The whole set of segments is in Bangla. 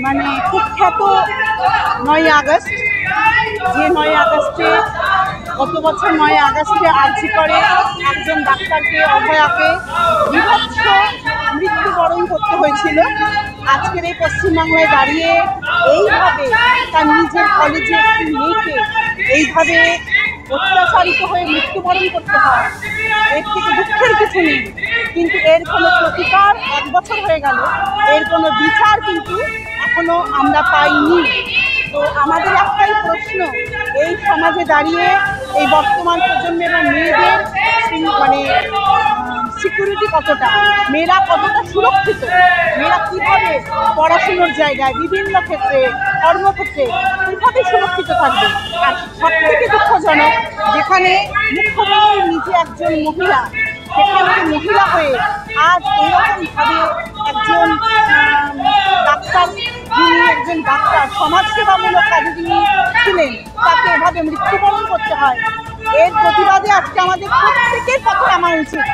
মানে কুখ্যাত ৯ই আগস্ট, যে ৯ই আগস্টে গত বছর ৯ই আগস্টে আর্জি করে একজন ডাক্তারকে, অভয়াকে বিভৎস মৃত্যুবরণ করতে হয়েছিল। আজকের এই পশ্চিমবাংলায় দাঁড়িয়ে এইভাবে তার নিজের কলেজে একটি মেয়েকে এইভাবে অত্যাচারিত হয়ে মৃত্যুবরণ করতে হয়, এর থেকে দুঃখের কিছু নেই। কিন্তু এর কোনো প্রতিকার ১ বছর হয়ে গেল, এর কোনো বিচার কিন্তু এখনো আমরা পাইনি। তো আমাদের একটাই প্রশ্ন, এই সমাজে দাঁড়িয়ে এই বর্তমান প্রজন্মের মেয়েদের মানে সিকিউরিটি কতটা, মেয়েরা কতটা সুরক্ষিত, মেয়েরা কীভাবে পড়াশুনোর জায়গায় বিভিন্ন ক্ষেত্রে, কর্মক্ষেত্রে কীভাবে সুরক্ষিত থাকবে। আর সব থেকে দুঃখজনক, যেখানে মুখ্যমন্ত্রী নিজে একজন মহিলা, সেখানে মহিলা হয়ে আজ এইরকমভাবে একজন ডাক্তার, যিনি একজন ডাক্তার, সমাজসেবামূলক কাজে যিনি ছিলেন, তাকে এভাবে মৃত্যুবরণ করতে হয়। এর প্রতিবাদে আজকে আমাদের প্রত্যেকের পথে নামা উচিত।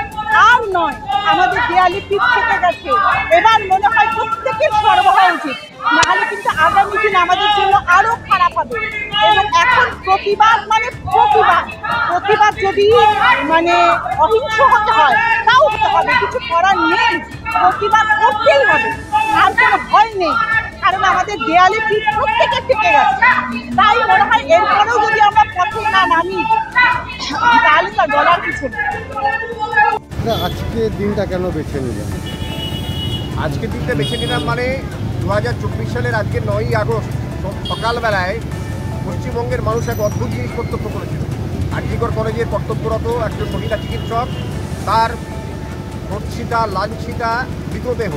আর নয়, আমাদের দেয়ালে পিঠ থেকে গেছে, এবার মনে হয় প্রত্যেকের সরব হওয়া উচিত, নাহলে কিন্তু আগামী দিন আমাদের জন্য আরও খারাপ হবে। এবং এখন প্রতিবাদ মানে প্রতিবাদ যদি মানে অহিংস হতে হয়, তাও হতে হবে, কিছু করার নেই, প্রতিবাদ করতেই হবে, আর কোনো ভয় নেই। কারণ আমাদের দেয়ালে পিঠ প্রত্যেকের থেকে গেছে। তাই মনে হয় এরপরেও যদি আমরা পথে না নামি, তাহলে তার বলার কিছু নেই। আজকে দিনটা কেন বেছে নিলাম? আজকে দিনটা বেছে নিলাম মানে 2024 সালের আজকে 9ই আগস্ট সকালবেলায় পশ্চিমবঙ্গের মানুষ এক অদ্ভুত জিনিস প্রত্যক্ষ করেছিল। আরজিকর কলেজের কর্তব্যরত একজন মহিলা চিকিৎসক, তার ধর্ষিতা, লাঞ্ছিতা মৃতদেহ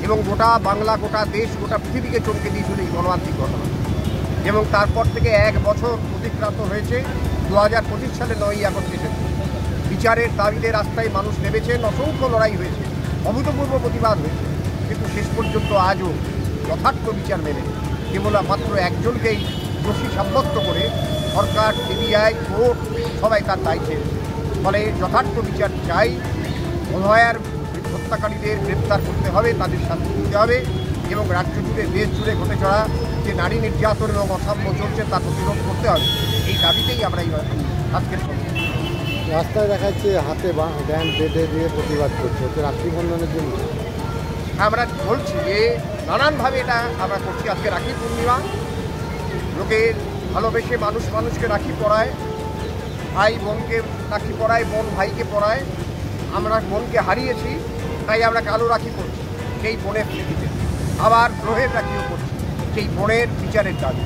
এবং গোটা বাংলা, গোটা দেশ, গোটা পৃথিবীকে চমকে দিয়েছিল এই মর্মান্তিক ঘটনা। এবং তারপর থেকে 1 বছর অতিক্রান্ত হয়েছে। 2025 সালে 9ই আগস্ট এসেছে। বিচারের দাবিতে রাস্তায় মানুষ নেমেছেন, অসংখ্য লড়াই হয়েছে, অভূতপূর্ব প্রতিবাদ হয়েছে, কিন্তু শেষ পর্যন্ত আজও যথার্থ বিচার মেলে কেবল মাত্র একজনকেই দোষী সাব্যস্ত করে সরকার, সিবিআই, কোর্ট সবাই তার দায় ছেড়েছে। ফলে যথার্থ বিচার চাই। অভয়ার হত্যাকারীদের গ্রেপ্তার করতে হবে, তাদের শাস্তি দিতে হবে এবং রাজ্য জুড়ে, দেশ জুড়ে ঘটে চলা যে নারী নির্যাতন এবং অসাম্য চলছে তা প্রতিরোধ করতে হবে। এই দাবিতেই আমরা এই আজকের রাস্তায় দেখা যাচ্ছে হাতে ব্যান্ড বেঁধে দিয়ে প্রতিবাদ করছে, হচ্ছে রাখি বন্ধনের জন্য। আমরা বলছি যে নানানভাবে এটা আমরা করছি। আজকে রাখি পূর্ণিমা, লোকের ভালোবেসে মানুষ মানুষকে রাখি পরায়, ভাই বোনকে রাখি পরায়, বোন ভাইকে পরায়। আমরা বোনকে হারিয়েছি, তাই আমরা কালো রাখি করছি সেই বোনের স্মৃতিতে। আবার গ্রহের রাখিও করছি সেই বোনের বিচারের দাবি।